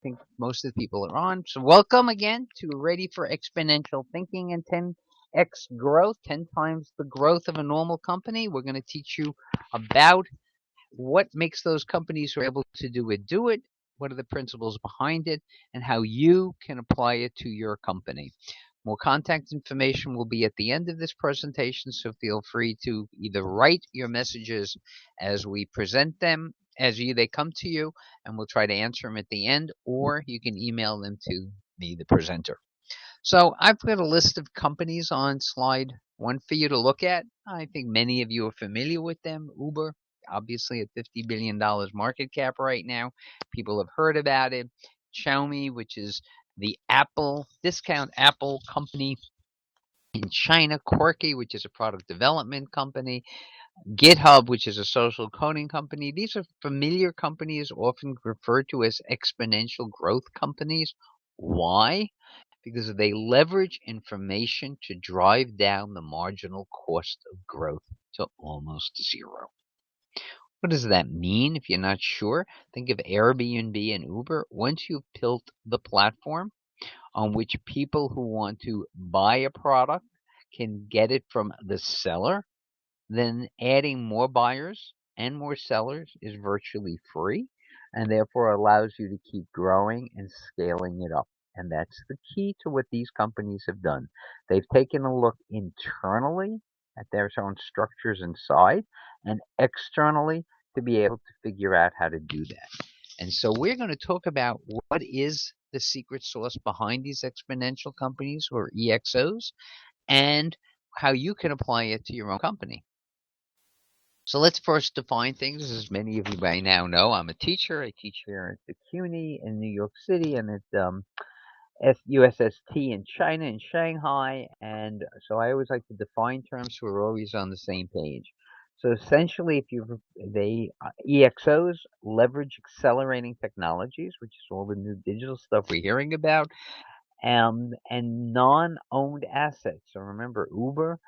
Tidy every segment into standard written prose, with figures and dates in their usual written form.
think most of the people are on. So welcome again to Ready for Exponential Thinking and 10x growth, 10 times the growth of a normal company. We're going to teach you about what makes those companies who are able to do it, what are the principles behind it, and how you can apply it to your company. More contact information will be at the end of this presentation, so feel free to either write your messages as we present them, they come to you, and we'll try to answer them at the end, or you can email them to me, the presenter. So I've got a list of companies on slide one for you to look at. I think many of you are familiar with them. Uber, obviously at $50 billion market cap right now. People have heard about it. Xiaomi, which is the discount Apple company in China. Quirky, which is a product development company. GitHub, which is a social coding company. These are familiar companies, often referred to as exponential growth companies. Why? Because they leverage information to drive down the marginal cost of growth to almost zero. What does that mean? If you're not sure, think of Airbnb and Uber. Once you've built the platform on which people who want to buy a product can get it from the seller, then adding more buyers and more sellers is virtually free, and therefore allows you to keep growing and scaling it up. And that's the key to what these companies have done. They've taken a look internally at their own structures inside, and externally to be able to figure out how to do that. And so we're going to talk about what is the secret sauce behind these exponential companies, or EXOs, and how you can apply it to your own company. So let's first define things. As many of you by now know, I'm a teacher. I teach here at the CUNY in New York City and at USST in China and Shanghai. And so I always like to define terms so we're always on the same page. So essentially, EXOs leverage accelerating technologies, which is all the new digital stuff we're hearing about, and non-owned assets. So remember, Uber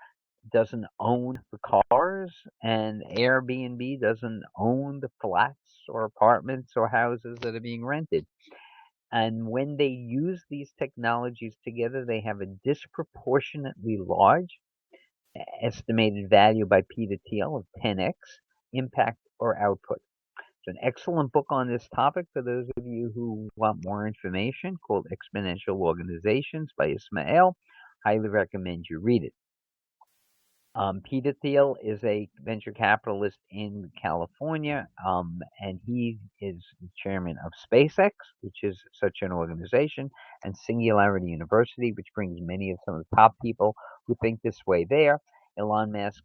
doesn't own the cars, and Airbnb doesn't own the flats or apartments or houses that are being rented. And when they use these technologies together, they have a disproportionately large estimated value by Peter Thiel of 10x impact or output. It's an excellent book on this topic for those of you who want more information, called Exponential Organizations by Ismail. Highly recommend you read it. Peter Thiel is a venture capitalist in California, and he is the chairman of SpaceX, which is such an organization, and Singularity University, which brings many of some of the top people who think this way there. Elon Musk,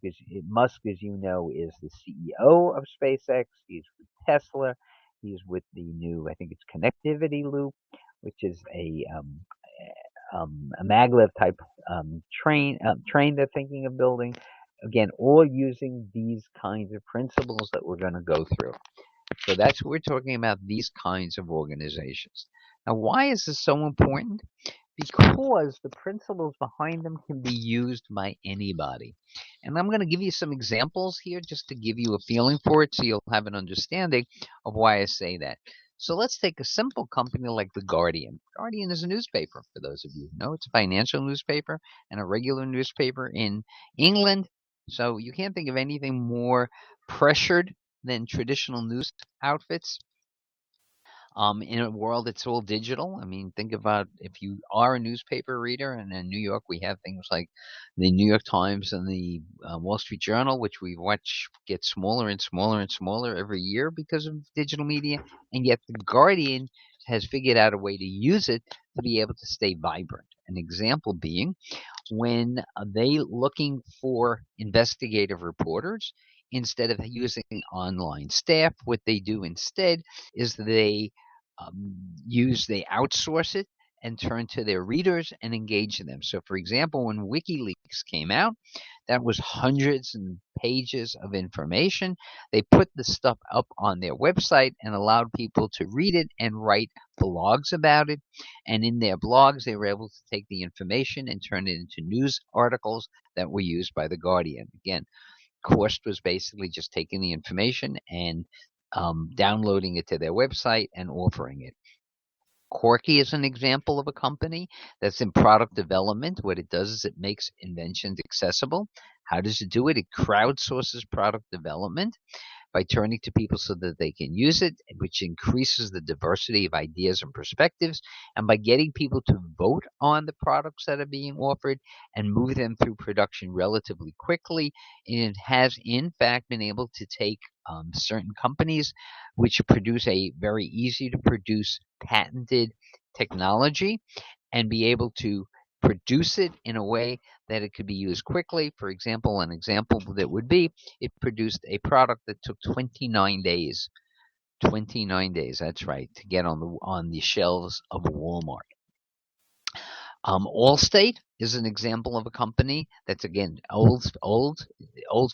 as you know, is the CEO of SpaceX. He's with Tesla. He's with the new, I think it's Connectivity Loop, which is a maglev type train they're thinking of building. Again, all using these kinds of principles that we're going to go through. So that's what we're talking about, these kinds of organizations. Now, why is this so important? Because the principles behind them can be used by anybody. And I'm going to give you some examples here just to give you a feeling for it so you'll have an understanding of why I say that. So let's take a simple company like The Guardian. Guardian is a newspaper, for those of you who know. It's a financial newspaper and a regular newspaper in England. So you can't think of anything more pressured than traditional news outfits. In a world that's all digital. I mean, think about if you are a newspaper reader, and in New York we have things like the New York Times and the Wall Street Journal, which we watch get smaller and smaller and smaller every year because of digital media, and yet the Guardian has figured out a way to use it to be able to stay vibrant. An example being when they looking for investigative reporters, instead of using online staff, what they do instead is they outsource it and turn to their readers and engage them. So, for example, when WikiLeaks came out, that was hundreds of pages of information. They put the stuff up on their website and allowed people to read it and write blogs about it. And in their blogs, they were able to take the information and turn it into news articles that were used by The Guardian. Again, cost was basically just taking the information and downloading it to their website and offering it. Corky is an example of a company that's in product development. What it does is it makes inventions accessible. How does it do it? It crowdsources product development by turning to people so that they can use it, which increases the diversity of ideas and perspectives, and by getting people to vote on the products that are being offered and move them through production relatively quickly. And it has, in fact, been able to take certain companies which produce a very easy to produce patented technology and be able to produce it in a way that it could be used quickly. For example, an example that would be it produced a product that took 29 days. 29 days, that's right, to get on the shelves of a Walmart. Allstate is an example of a company that's again old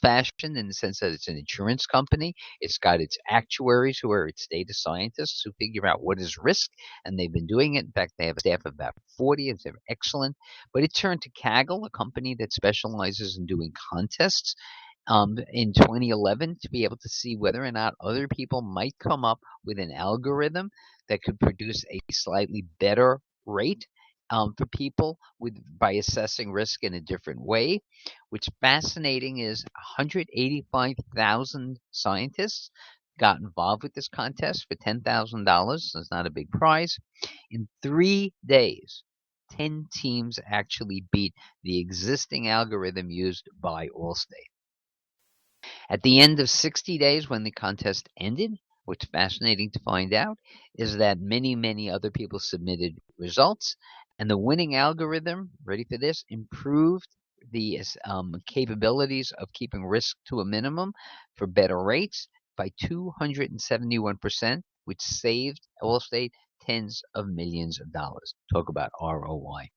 fashioned in the sense that it's an insurance company. It's got its actuaries who are its data scientists who figure out what is risk, and they've been doing it. In fact, they have a staff of about 40, and they're excellent. But it turned to Kaggle, a company that specializes in doing contests, in 2011 to be able to see whether or not other people might come up with an algorithm that could produce a slightly better rate for people by assessing risk in a different way. What's fascinating is 185,000 scientists got involved with this contest for $10,000. So it's not a big prize. In 3 days, 10 teams actually beat the existing algorithm used by Allstate. At the end of 60 days, when the contest ended, what's fascinating to find out is that many, many other people submitted results, and the winning algorithm, ready for this, improved the capabilities of keeping risk to a minimum for better rates by 271%, which saved Allstate tens of millions of dollars. Talk about ROI.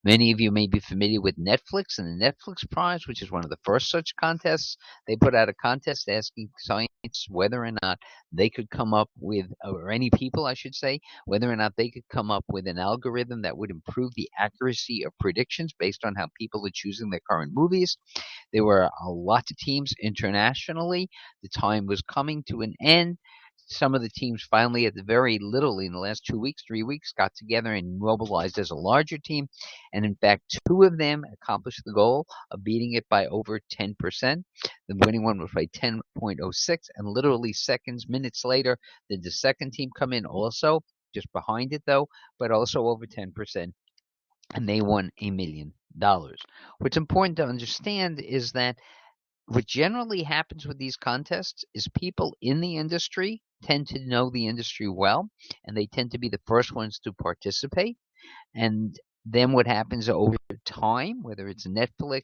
Many of you may be familiar with Netflix and the Netflix Prize, which is one of the first such contests. They put out a contest asking scientists whether or not they could come up with, or any people, I should say, whether or not they could come up with an algorithm that would improve the accuracy of predictions based on how people are choosing their current movies. There were a lot of teams internationally. The time was coming to an end. Some of the teams finally, at the very little, in the last 2 weeks, 3 weeks, got together and mobilized as a larger team. And in fact, two of them accomplished the goal of beating it by over 10%. The winning one was by 10.06, and literally seconds, minutes later, did the second team come in also, just behind it though, but also over 10%, and they won $1 million. What's important to understand is that what generally happens with these contests is people in the industry tend to know the industry well, and they tend to be the first ones to participate. And then what happens over time, whether it's Netflix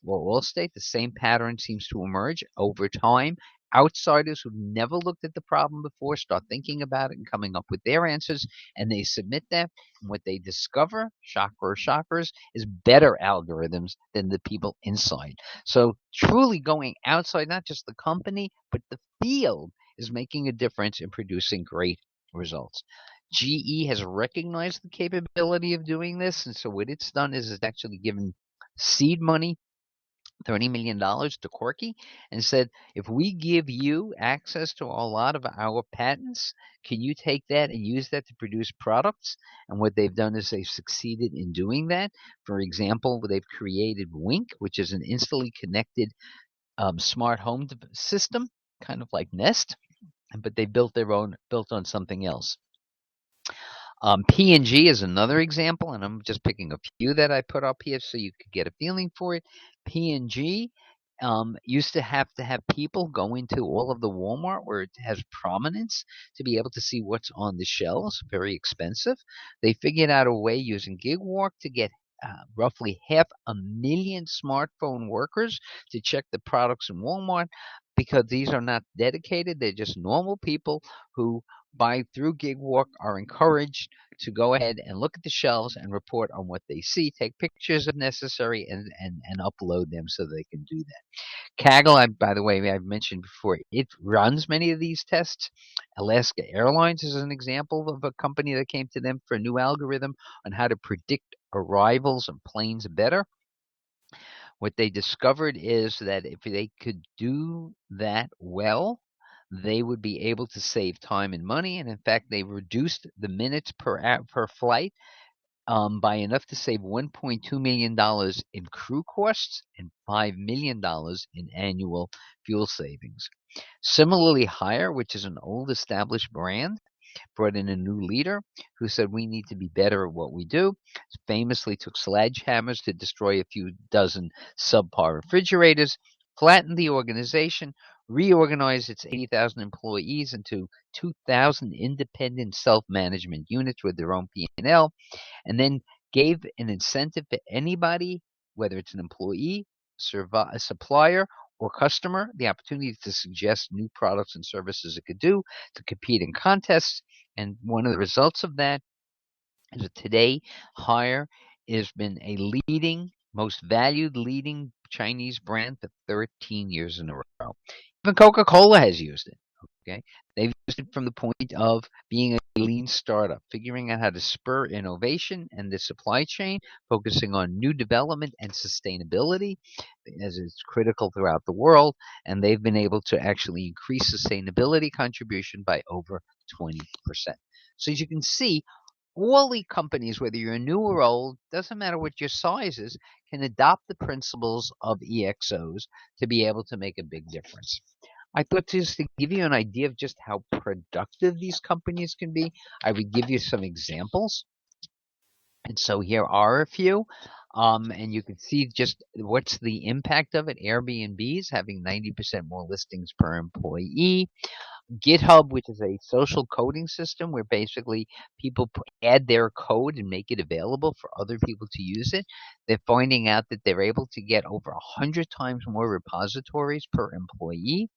or Allstate, the same pattern seems to emerge over time. Outsiders who've never looked at the problem before start thinking about it and coming up with their answers, and they submit them. And what they discover, shockers, is better algorithms than the people inside. So truly going outside, not just the company, but the field is making a difference in producing great results. GE has recognized the capability of doing this, and so what it's done is it's actually given seed money, $30 million to Corky, and said, if we give you access to a lot of our patents, can you take that and use that to produce products? And what they've done is they've succeeded in doing that. For example, they've created Wink, which is an instantly connected smart home system, kind of like Nest, but they built their own, built on something else. P&G is another example, and I'm just picking a few that I put up here so you could get a feeling for it. P&G used to have people go into all of the Walmart where it has prominence to be able to see what's on the shelves. Very expensive. They figured out a way using gig work to get roughly 500,000 smartphone workers to check the products in Walmart, because these are not dedicated. They're just normal people who by through gig work are encouraged to go ahead and look at the shelves and report on what they see, take pictures if necessary, and upload them so they can do that. Kaggle, by the way, I've mentioned before, it runs many of these tests. Alaska Airlines is an example of a company that came to them for a new algorithm on how to predict arrivals of planes better. What they discovered is that if they could do that well, they would be able to save time and money. And in fact, they reduced the minutes per flight by enough to save $1.2 million in crew costs and $5 million in annual fuel savings. Similarly, Hire, which is an old established brand, brought in a new leader who said we need to be better at what we do. Famously took sledgehammers to destroy a few dozen subpar refrigerators, flattened the organization, reorganized its 80,000 employees into 2,000 independent self-management units with their own P&L, and then gave an incentive to anybody, whether it's an employee, a supplier, or customer, the opportunity to suggest new products and services it could do, to compete in contests. And one of the results of that is that today, Hire has been a most valued leading Chinese brand for 13 years in a row. Even Coca-Cola has used it. Okay, they've used it from the point of being a lean startup, figuring out how to spur innovation and the supply chain, focusing on new development and sustainability, as it's critical throughout the world. And they've been able to actually increase sustainability contribution by over 20%. So as you can see, all the companies, whether you're new or old, doesn't matter what your size is, can adopt the principles of EXOs to be able to make a big difference. I thought just to give you an idea of just how productive these companies can be, I would give you some examples. And so here are a few. And you can see just what's the impact of it. Airbnb's having 90% more listings per employee. GitHub, which is a social coding system where basically people add their code and make it available for other people to use it. They're finding out that they're able to get over 100 times more repositories per employee.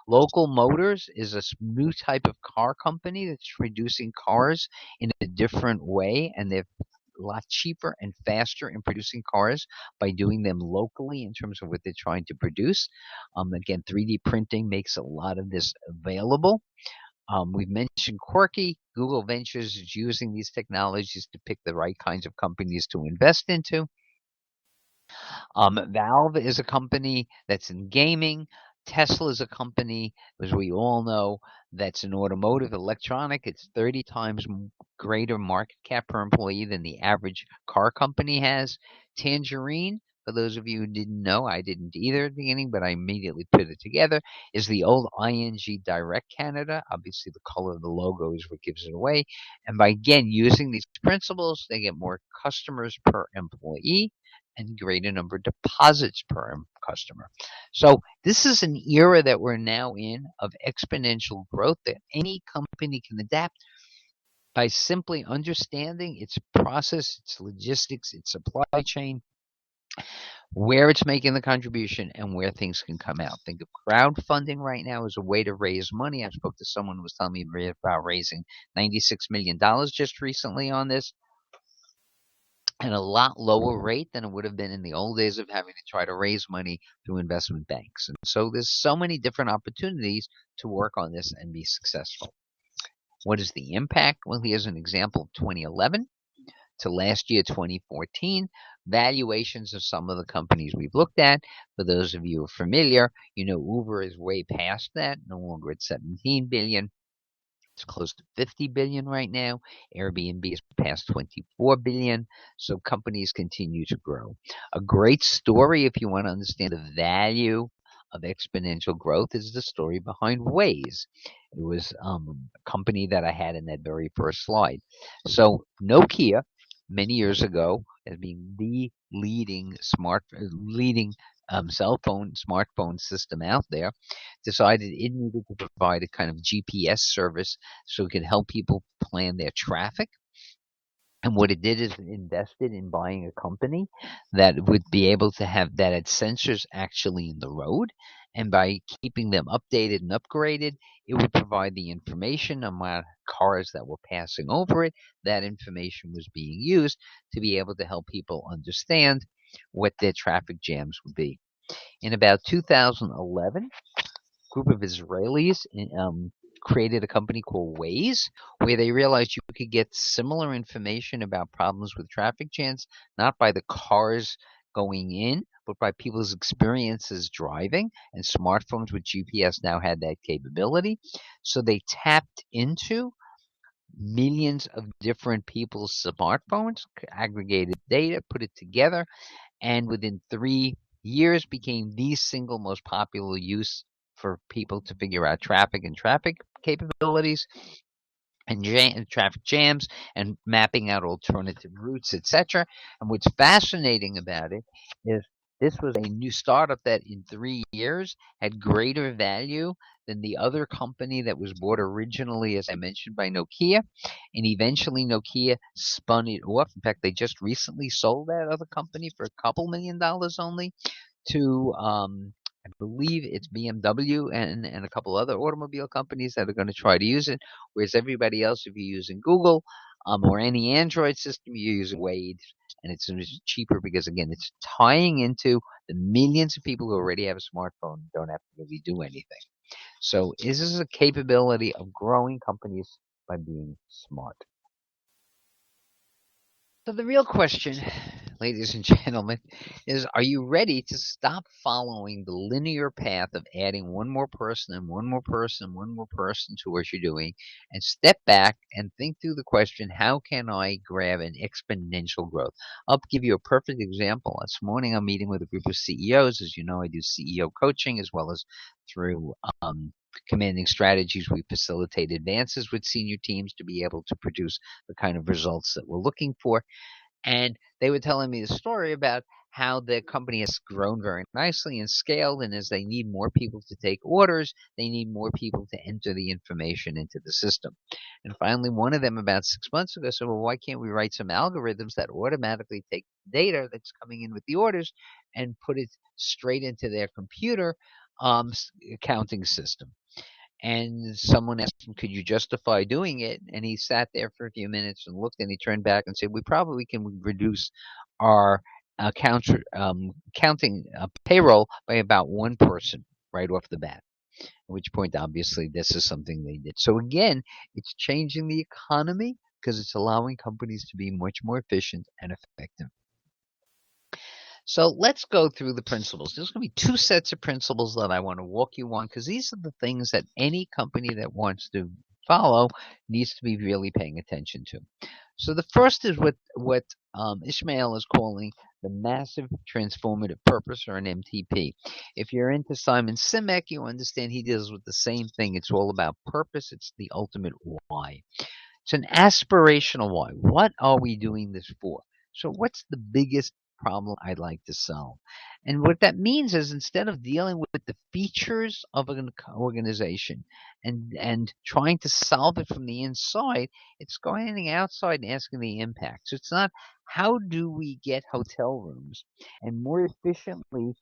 Local Motors is a new type of car company that's producing cars in a different way, and they're a lot cheaper and faster in producing cars by doing them locally in terms of what they're trying to produce. Again, 3D printing makes a lot of this available. We've mentioned Quirky. Google Ventures is using these technologies to pick the right kinds of companies to invest into. Valve is a company that's in gaming. Tesla is a company, as we all know, that's in automotive electronic. It's 30 times greater market cap per employee than the average car company has. Tangerine, for those of you who didn't know, I didn't either at the beginning, but I immediately put it together, is the old ING Direct Canada. Obviously, the color of the logo is what gives it away. And by, again, using these principles, they get more customers per employee and greater number of deposits per customer. So this is an era that we're now in of exponential growth that any company can adapt by simply understanding its process, its logistics, its supply chain, where it's making the contribution, and where things can come out. Think of crowdfunding right now as a way to raise money. I spoke to someone who was telling me about raising $96 million just recently on this, at a lot lower rate than it would have been in the old days of having to try to raise money through investment banks. And so there's so many different opportunities to work on this and be successful. What is the impact? Well, here's an example of 2011 to last year, 2014. Valuations of some of the companies we've looked at. For those of you who are familiar, you know Uber is way past that, no longer at 17 billion. It's close to 50 billion right now. Airbnb is past 24 billion. So companies continue to grow. A great story, if you want to understand the value of exponential growth, is the story behind Waze. It was a company that I had in that very first slide. So Nokia, many years ago, as being the leading smartphone system out there, decided it needed to provide a kind of GPS service so it could help people plan their traffic. And what it did is it invested in buying a company that would be able to have that had sensors actually in the road. And by keeping them updated and upgraded, it would provide the information on cars that were passing over it. That information was being used to be able to help people understand what their traffic jams would be. In about 2011, group of Israelis created a company called Waze, where they realized you could get similar information about problems with traffic jams, not by the cars going in, but by people's experiences driving, and smartphones with GPS now had that capability. So they tapped into millions of different people's smartphones, aggregated data, put it together, and within 3 years became the single most popular use for people to figure out traffic and traffic capabilities and traffic jams and mapping out alternative routes, etc. And what's fascinating about it is this was a new startup that in 3 years had greater value than the other company that was bought originally, as I mentioned, by Nokia. And eventually Nokia spun it off. In fact, they just recently sold that other company for a couple $1 million only to I believe it's BMW and a couple other automobile companies that are going to try to use it. Whereas everybody else, if you're using Google or any Android system, you're using Wade, and it's cheaper because again, it's tying into the millions of people who already have a smartphone and don't have to really do anything. So this is a capability of growing companies by being smart. So the real question, ladies and gentlemen, is are you ready to stop following the linear path of adding one more person and one more person and one more person to what you're doing and step back and think through the question, how can I grab an exponential growth? I'll give you a perfect example. This morning I'm meeting with a group of CEOs. As you know, I do CEO coaching as well as through commanding strategies. We facilitate advances with senior teams to be able to produce the kind of results that we're looking for. And they were telling me the story about how the company has grown very nicely and scaled, and as they need more people to take orders, they need more people to enter the information into the system. And finally, one of them about 6 months ago said, well, why can't we write some algorithms that automatically take data that's coming in with the orders and put it straight into their computer accounting system? And someone asked him, could you justify doing it? And he sat there for a few minutes and looked, and he turned back and said, we probably can reduce our counting payroll by about one person right off the bat. At which point, obviously, this is something they did. So again, it's changing the economy because it's allowing companies to be much more efficient and effective. So let's go through the principles. There's going to be two sets of principles that I want to walk you on because these are the things that any company that wants to follow needs to be really paying attention to. So the first is what Ishmael is calling the massive transformative purpose, or an MTP. If you're into Simon Sinek, you understand he deals with the same thing. It's all about purpose. It's the ultimate why. It's an aspirational why. What are we doing this for? So what's the biggest problem I'd like to solve? And what that means is instead of dealing with the features of an organization and trying to solve it from the inside, it's going outside and asking the impact. So it's not how do we get hotel rooms and more efficiently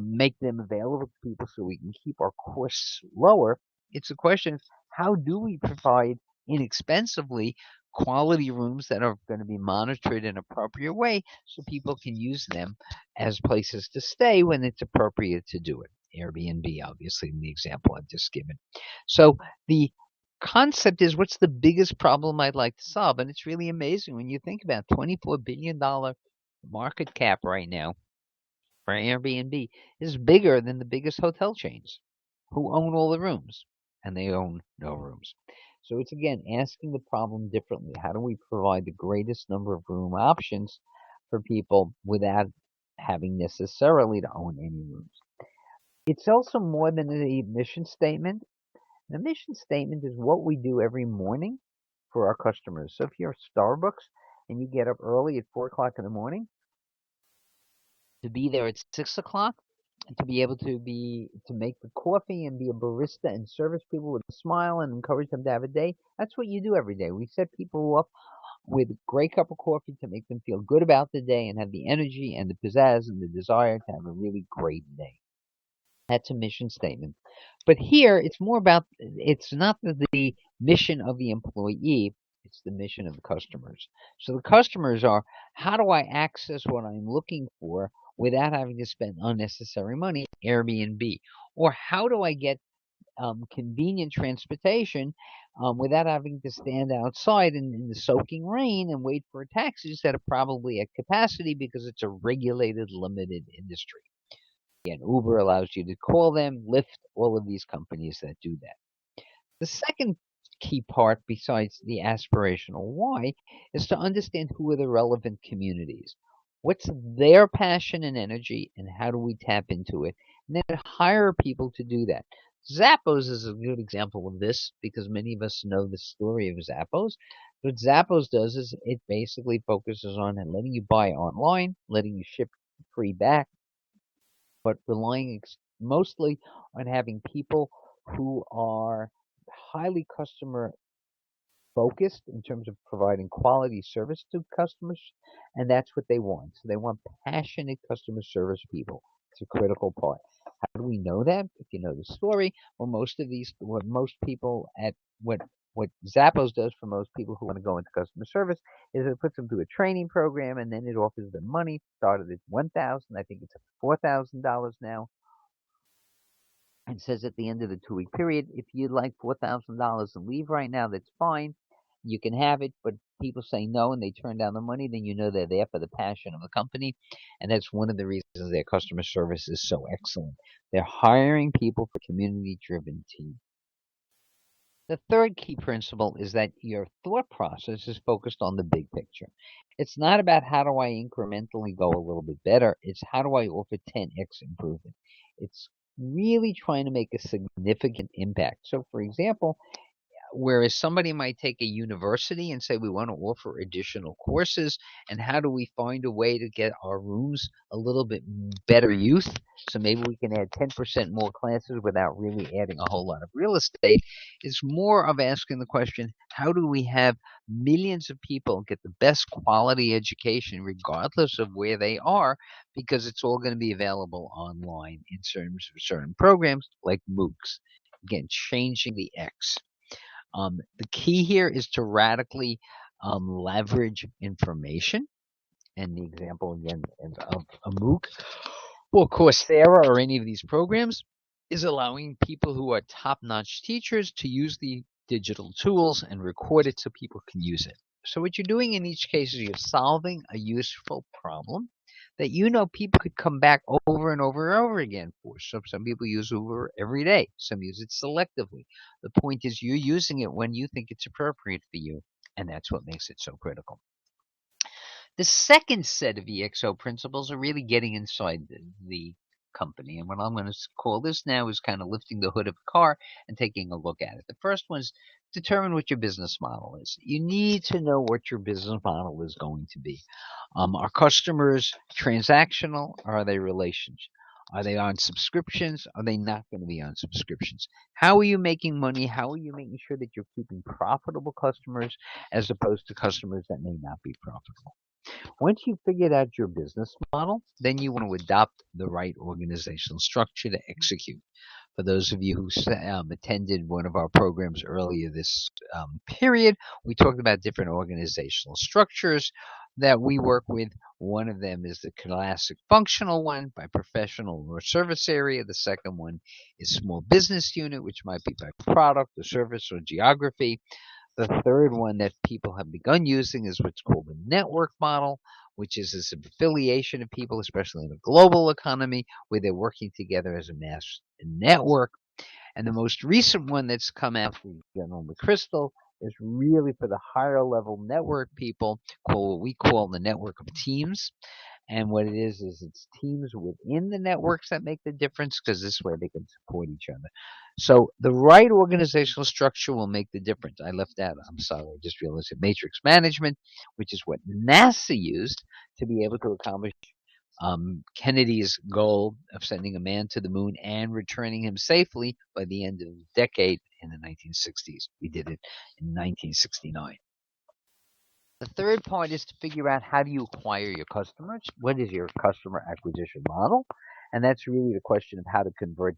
make them available to people so we can keep our costs lower. It's a question of how do we provide inexpensively quality rooms that are going to be monitored in an appropriate way so people can use them as places to stay when it's appropriate to do it. Airbnb, obviously, in the example I've just given. So the concept is what's the biggest problem I'd like to solve? And it's really amazing when you think about $24 billion market cap right now for Airbnb is bigger than the biggest hotel chains who own all the rooms, and they own no rooms. So it's again asking the problem differently. How do we provide the greatest number of room options for people without having necessarily to own any rooms? It's also more than a mission statement. The mission statement is what we do every morning for our customers. So if you're Starbucks and you get up early at 4 o'clock in the morning to be there at 6 o'clock, and to be able to make the coffee and be a barista and service people with a smile and encourage them to have a day. That's what you do every day. We set people up with a great cup of coffee to make them feel good about the day and have the energy and the pizzazz and the desire to have a really great day. That's a mission statement. But here, it's more about, it's not the mission of the employee, it's the mission of the customers. So the customers are, how do I access what I'm looking for without having to spend unnecessary money? Airbnb. Or how do I get convenient transportation without having to stand outside in the soaking rain and wait for taxis that are probably at capacity because it's a regulated, limited industry. Again, Uber allows you to call them, Lyft, all of these companies that do that. The second key part, besides the aspirational why, is to understand who are the relevant communities. What's their passion and energy, and how do we tap into it? And then hire people to do that. Zappos is a good example of this because many of us know the story of Zappos. What Zappos does is it basically focuses on letting you buy online, letting you ship free back, but relying mostly on having people who are highly customer focused in terms of providing quality service to customers, and that's what they want. So they want passionate customer service people. It's a critical part. How do we know that? If you know the story, well, what most people at what Zappos does for most people who want to go into customer service is it puts them through a training program and then it offers them money. Started at 1,000, I think it's $4,000 now, and says at the end of the 2 week period, if you'd like $4,000 and leave right now, that's fine. You can have it, but people say no and they turn down the money, then you know they're there for the passion of the company. And that's one of the reasons their customer service is so excellent. They're hiring people for community driven teams. The third key principle is that your thought process is focused on the big picture. It's not about how do I incrementally go a little bit better. It's how do I offer 10x improvement. It's really trying to make a significant impact. So, for example, whereas somebody might take a university and say we want to offer additional courses, and how do we find a way to get our rooms a little bit better use, so maybe we can add 10% more classes without really adding a whole lot of real estate. It's more of asking the question, how do we have millions of people get the best quality education regardless of where they are, because it's all going to be available online in certain programs like MOOCs. Again, changing the X. The key here is to radically leverage information. And the example again of a MOOC or Coursera or any of these programs is allowing people who are top-notch teachers to use the digital tools and record it so people can use it. So what you're doing in each case is you're solving a useful problem that you know people could come back over and over and over again for. So some people use Uber every day. Some use it selectively. The point is you're using it when you think it's appropriate for you, and that's what makes it so critical. The second set of EXO principles are really getting inside the company. And what I'm going to call this now is kind of lifting the hood of a car and taking a look at it. The first one is determine what your business model is. You need to know what your business model is going to be. Are customers transactional or are they relationship? Are they on subscriptions? Are they not going to be on subscriptions? How are you making money? How are you making sure that you're keeping profitable customers as opposed to customers that may not be profitable? Once you've figured out your business model, then you want to adopt the right organizational structure to execute. For those of you who attended one of our programs earlier this period, we talked about different organizational structures that we work with. One of them is the classic functional one by professional or service area. The second one is small business unit, which might be by product or service or geography. The third one that people have begun using is what's called the network model, which is this affiliation of people, especially in the global economy, where they're working together as a mass network. And the most recent one that's come out from General McChrystal is really for the higher level network people, what we call the network of teams. And what it is it's teams within the networks that make the difference because this way they can support each other. So the right organizational structure will make the difference. I left out, I'm sorry, I just realized it, matrix management, which is what NASA used to be able to accomplish Kennedy's goal of sending a man to the moon and returning him safely by the end of the decade in the 1960s. We did it in 1969. The third part is to figure out how do you acquire your customers? What is your customer acquisition model? And that's really the question of how to convert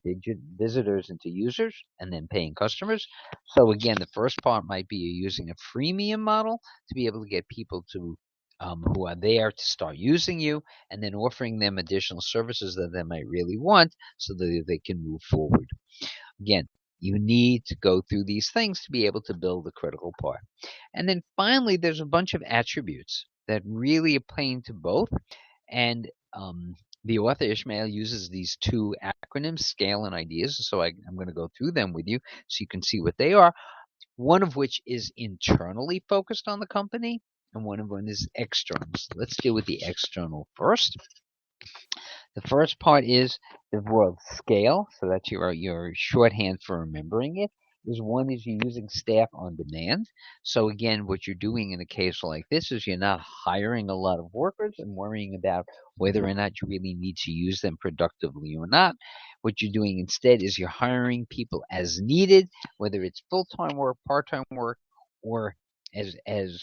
visitors into users and then paying customers. So again, the first part might be you're using a freemium model to be able to get people to who are there to start using you, and then offering them additional services that they might really want so that they can move forward. Again, You need to go through these things to be able to build the critical part. And then finally, there's a bunch of attributes that really appertain to both. And the author Ishmael uses these two acronyms, scale and ideas. So I'm going to go through them with you so you can see what they are. One of which is internally focused on the company, and one of them is external. So let's deal with the external first. The first part is the word scale, so that's your shorthand for remembering it. Is one is you're using staff on demand. So again, what you're doing in a case like this is you're not hiring a lot of workers and worrying about whether or not you really need to use them productively or not. What you're doing instead is you're hiring people as needed, whether it's full-time work, part-time work, or as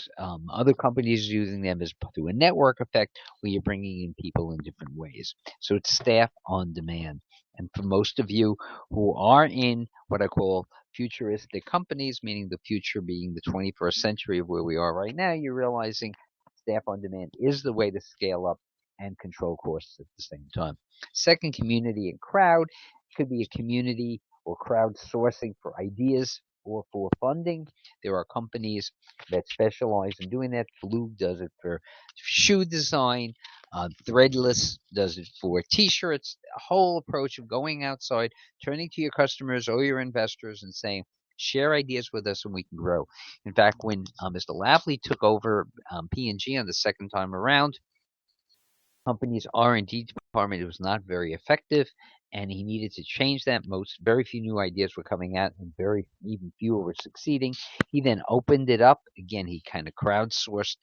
other companies using them as through a network effect where you're bringing in people in different ways. So it's staff on demand. And for most of you who are in what I call futuristic companies, meaning the future being the 21st century of where we are right now, you're realizing staff on demand is the way to scale up and control costs at the same time. Second, community and crowd. It could be a community or crowd sourcing for ideas or for funding. There are companies that specialize in doing that. Blue does it for shoe design. Threadless does it for T-shirts. A whole approach of going outside, turning to your customers or your investors and saying, share ideas with us and we can grow. In fact, when Mr. Lapley took over P&G on the second time around, company's R&D department, it was not very effective, and he needed to change that. Very few new ideas were coming out, and even fewer were succeeding. He then opened it up. Again, he kind of crowdsourced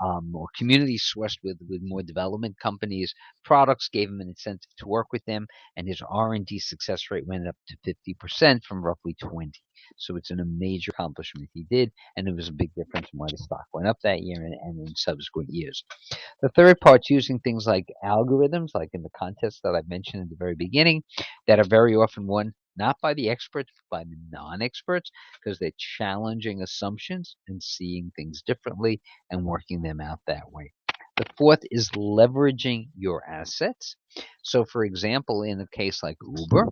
or community sourced with more development companies. Products gave him an incentive to work with them, and his R&D success rate went up to 50% from roughly 20. So it's a major accomplishment he did, and it was a big difference in why the stock went up that year and in subsequent years. The third part's using things like algorithms, like in the contests that I mentioned in the very beginning, that are very often won not by the experts, but by the non-experts, because they're challenging assumptions and seeing things differently and working them out that way. The fourth is leveraging your assets. So, for example, in a case like Uber,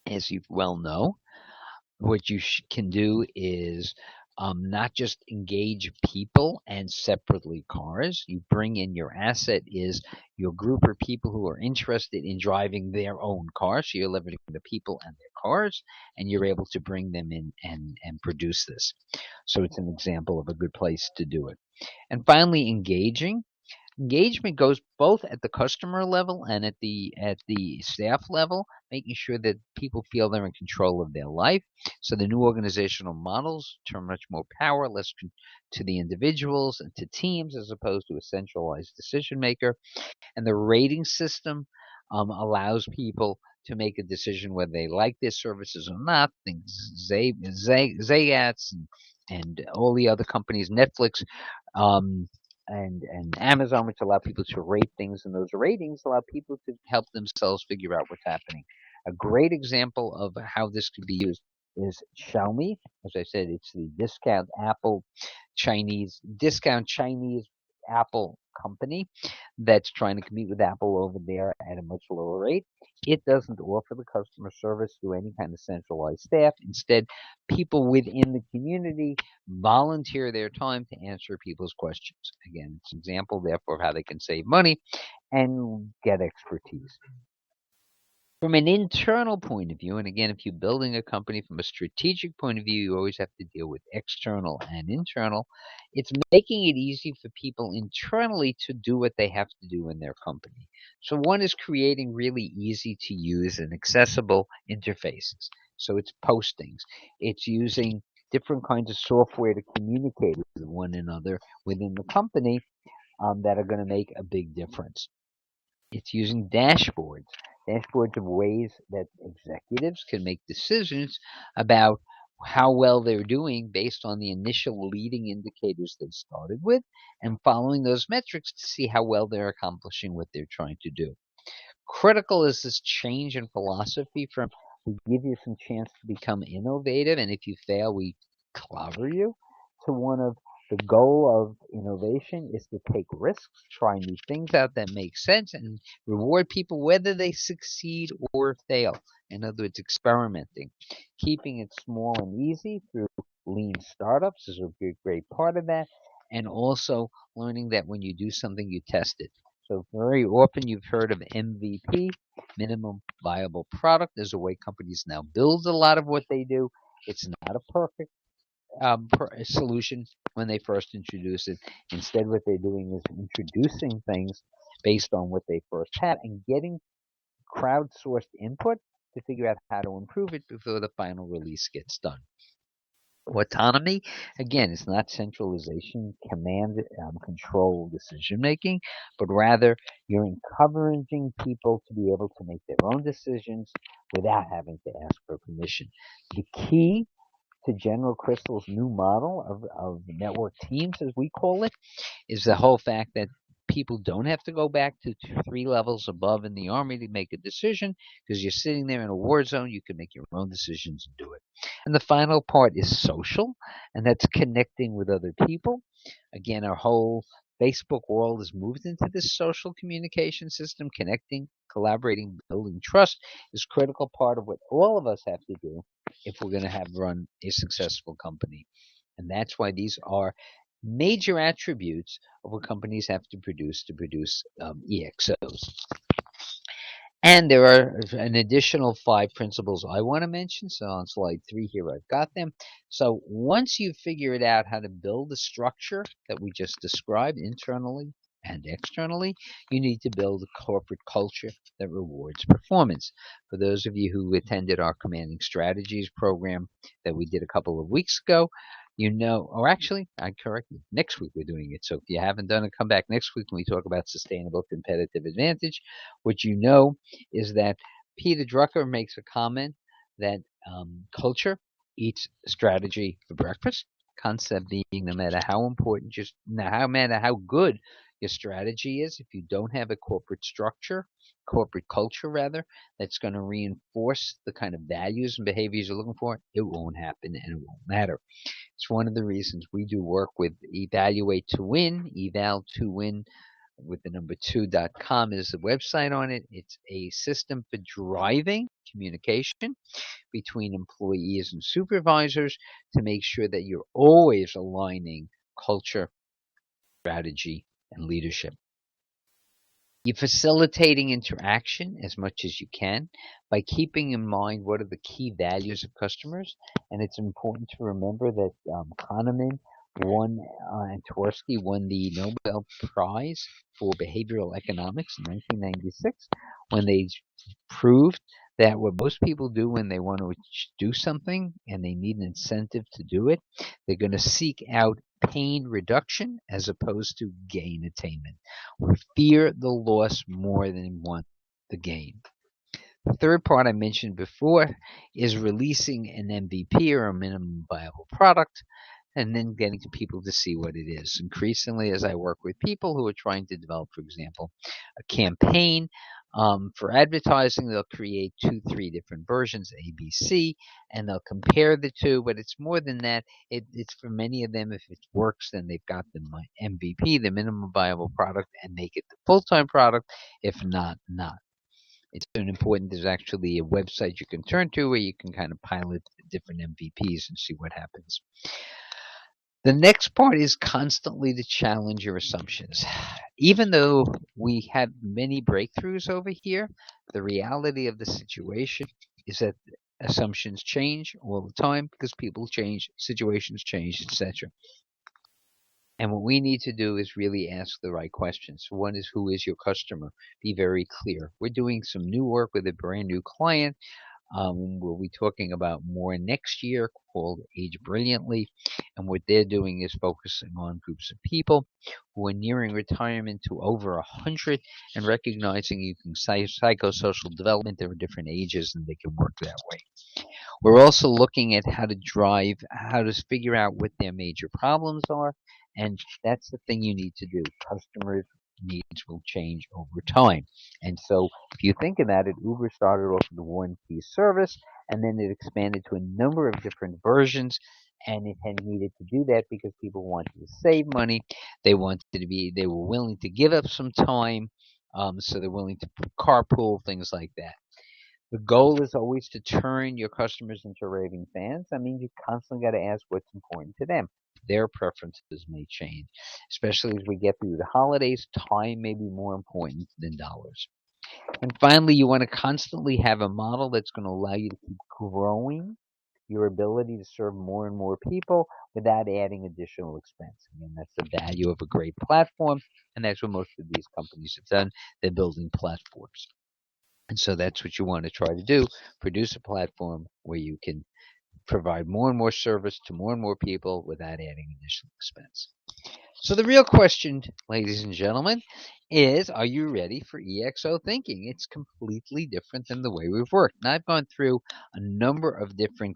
as you well know, what you can do is not just engage people and separately cars. You bring in your asset is your group of people who are interested in driving their own cars. So you're leveraging the people and their cars, and you're able to bring them in and produce this. So it's an example of a good place to do it. And finally, engaging. Engagement goes both at the customer level and at the staff level, making sure that people feel they're in control of their life. So the new organizational models turn much more power, less to the individuals and to teams as opposed to a centralized decision maker. And the rating system allows people to make a decision whether they like their services or not. Things Zayats and all the other companies, Netflix, um, and Amazon, which allow people to rate things, and those ratings allow people to help themselves figure out what's happening. A great example of how this could be used is Xiaomi. As I said, it's the discount Chinese Apple company that's trying to compete with Apple over there at a much lower rate. It doesn't offer the customer service through any kind of centralized staff. Instead, people within the community volunteer their time to answer people's questions. Again, it's an example, therefore, of how they can save money and get expertise. From an internal point of view, and again, if you're building a company from a strategic point of view, you always have to deal with external and internal. It's making it easy for people internally to do what they have to do in their company. So one is creating really easy to use and accessible interfaces. So it's postings. It's using different kinds of software to communicate with one another within the company that are going to make a big difference. It's using dashboards of ways that executives can make decisions about how well they're doing based on the initial leading indicators they started with and following those metrics to see how well they're accomplishing what they're trying to do. Critical is this change in philosophy from we give you some chance to become innovative, and if you fail, we clobber you, to one of The goal of innovation is to take risks, try new things out that make sense, and reward people whether they succeed or fail. In other words, experimenting. Keeping it small and easy through lean startups is a great part of that. And also learning that when you do something, you test it. So very often you've heard of MVP, minimum viable product. There's a way companies now build a lot of what they do. It's not a perfect solution when they first introduce it. Instead, what they're doing is introducing things based on what they first had and getting crowdsourced input to figure out how to improve it before the final release gets done. Autonomy, again, is not centralization, command, control, decision making, but rather you're encouraging people to be able to make their own decisions without having to ask for permission. The key to General Crystal's new model of network teams, as we call it, is the whole fact that people don't have to go back to 3 levels above in the Army to make a decision because you're sitting there in a war zone. You can make your own decisions and do it. And the final part is social, and that's connecting with other people. Again, our whole Facebook world has moved into this social communication system. Connecting, collaborating, building trust is a critical part of what all of us have to do if we're going to have run a successful company. And that's why these are major attributes of what companies have to produce EXOs. And there are an additional 5 principles I want to mention. So on slide 3 here, I've got them. So once you've figured out how to build the structure that we just described internally and externally, you need to build a corporate culture that rewards performance. For those of you who attended our Commanding Strategies program that we did a couple of weeks ago, or actually, I correct you, next week we're doing it. So if you haven't done it, come back next week when we talk about sustainable competitive advantage. What you know is that Peter Drucker makes a comment that culture eats strategy for breakfast. Concept being no matter how important, no matter how good your strategy is, if you don't have a corporate culture rather, that's going to reinforce the kind of values and behaviors you're looking for, it won't happen and it won't matter. It's one of the reasons we do work with Evaluate to Win, eval to win with the number 2.com is the website on it. It's a system for driving communication between employees and supervisors to make sure that you're always aligning culture, strategy, and leadership. You're facilitating interaction as much as you can by keeping in mind what are the key values of customers. And it's important to remember that Kahneman and Tversky won the Nobel Prize for Behavioral Economics in 1996 when they proved that what most people do when they want to do something and they need an incentive to do it, they're going to seek out pain reduction as opposed to gain attainment. We fear the loss more than want the gain. The third part I mentioned before is releasing an MVP or a minimum viable product and then getting to people to see what it is. Increasingly, as I work with people who are trying to develop, for example, a campaign for advertising, they'll create 2, 3 different versions, A, B, C, and they'll compare the two. But it's more than that. It's for many of them, if it works, then they've got the MVP, the minimum viable product, and make it the full-time product. If not, not. It's important. There's actually a website you can turn to where you can kind of pilot different MVPs and see what happens. The next part is constantly to challenge your assumptions. Even though we had many breakthroughs over here, the reality of the situation is that assumptions change all the time because people change, situations change, etc. And what we need to do is really ask the right questions. One is, who is your customer? Be very clear. We're doing some new work with a brand new client. We'll be talking about more next year, called Age Brilliantly. And what they're doing is focusing on groups of people who are nearing retirement to over 100 and recognizing you can psychosocial development. There are different ages and they can work that way. We're also looking at how to figure out what their major problems are. And that's the thing you need to do. Customers' needs will change over time. And so if you think about it, Uber started off with one key service, and then it expanded to a number of different versions. And it had needed to do that because people wanted to save money. They were willing to give up some time. So they're willing to carpool, things like that. The goal is always to turn your customers into raving fans. That means you constantly got to ask what's important to them. Their preferences may change, especially as we get through the holidays. Time may be more important than dollars. And finally, you want to constantly have a model that's going to allow you to keep growing your ability to serve more and more people without adding additional expense. Again, that's the value of a great platform, and that's what most of these companies have done. They're building platforms. And so that's what you want to try to do, produce a platform where you can provide more and more service to more and more people without adding additional expense. So the real question, ladies and gentlemen, is are you ready for EXO thinking? It's completely different than the way we've worked. Now, I've gone through a number of different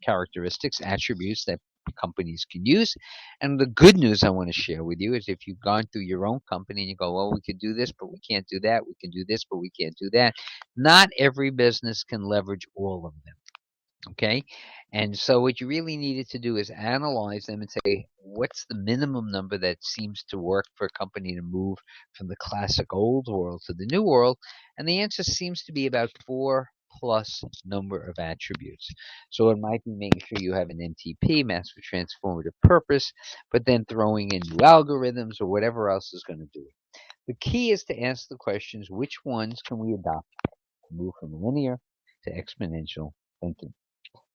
characteristics, attributes that companies can use. And the good news I want to share with you is if you've gone through your own company and you go, well, we could do this, but we can't do that. We can do this, but we can't do that. Not every business can leverage all of them. Okay. And so what you really needed to do is analyze them and say, what's the minimum number that seems to work for a company to move from the classic old world to the new world? And the answer seems to be about 4 plus number of attributes. So it might be making sure you have an MTP, master transformative purpose, but then throwing in new algorithms or whatever else is going to do it. The key is to ask the questions, which ones can we adopt to move from linear to exponential thinking?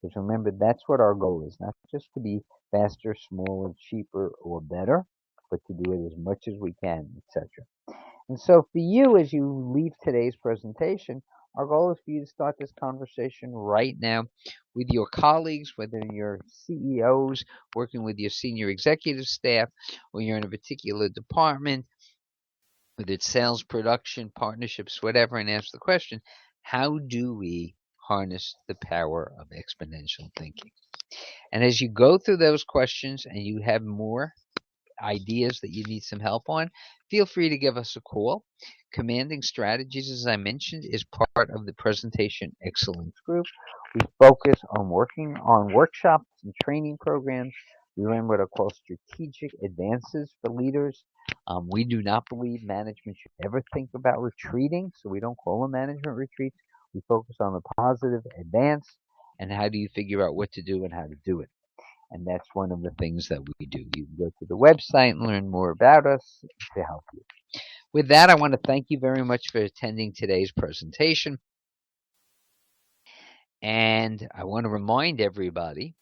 Because remember, that's what our goal is, not just to be faster, smaller, cheaper, or better, but to do it as much as we can, etc. And so for you, as you leave today's presentation, our goal is for you to start this conversation right now with your colleagues, whether you're CEOs, working with your senior executive staff, or you're in a particular department, whether it's sales, production, partnerships, whatever, and ask the question, how do we harness the power of exponential thinking? And as you go through those questions and you have more ideas that you need some help on, feel free to give us a call. Commanding Strategies, as I mentioned, is part of the Presentation Excellence Group. We focus on working on workshops and training programs. We run what are called strategic advances for leaders. We do not believe management should ever think about retreating, so we don't call them management retreats. We focus on the positive advance and how do you figure out what to do and how to do it. And that's one of the things that we do. You can go to the website and learn more about us to help you. With that, I want to thank you very much for attending today's presentation. And I want to remind everybody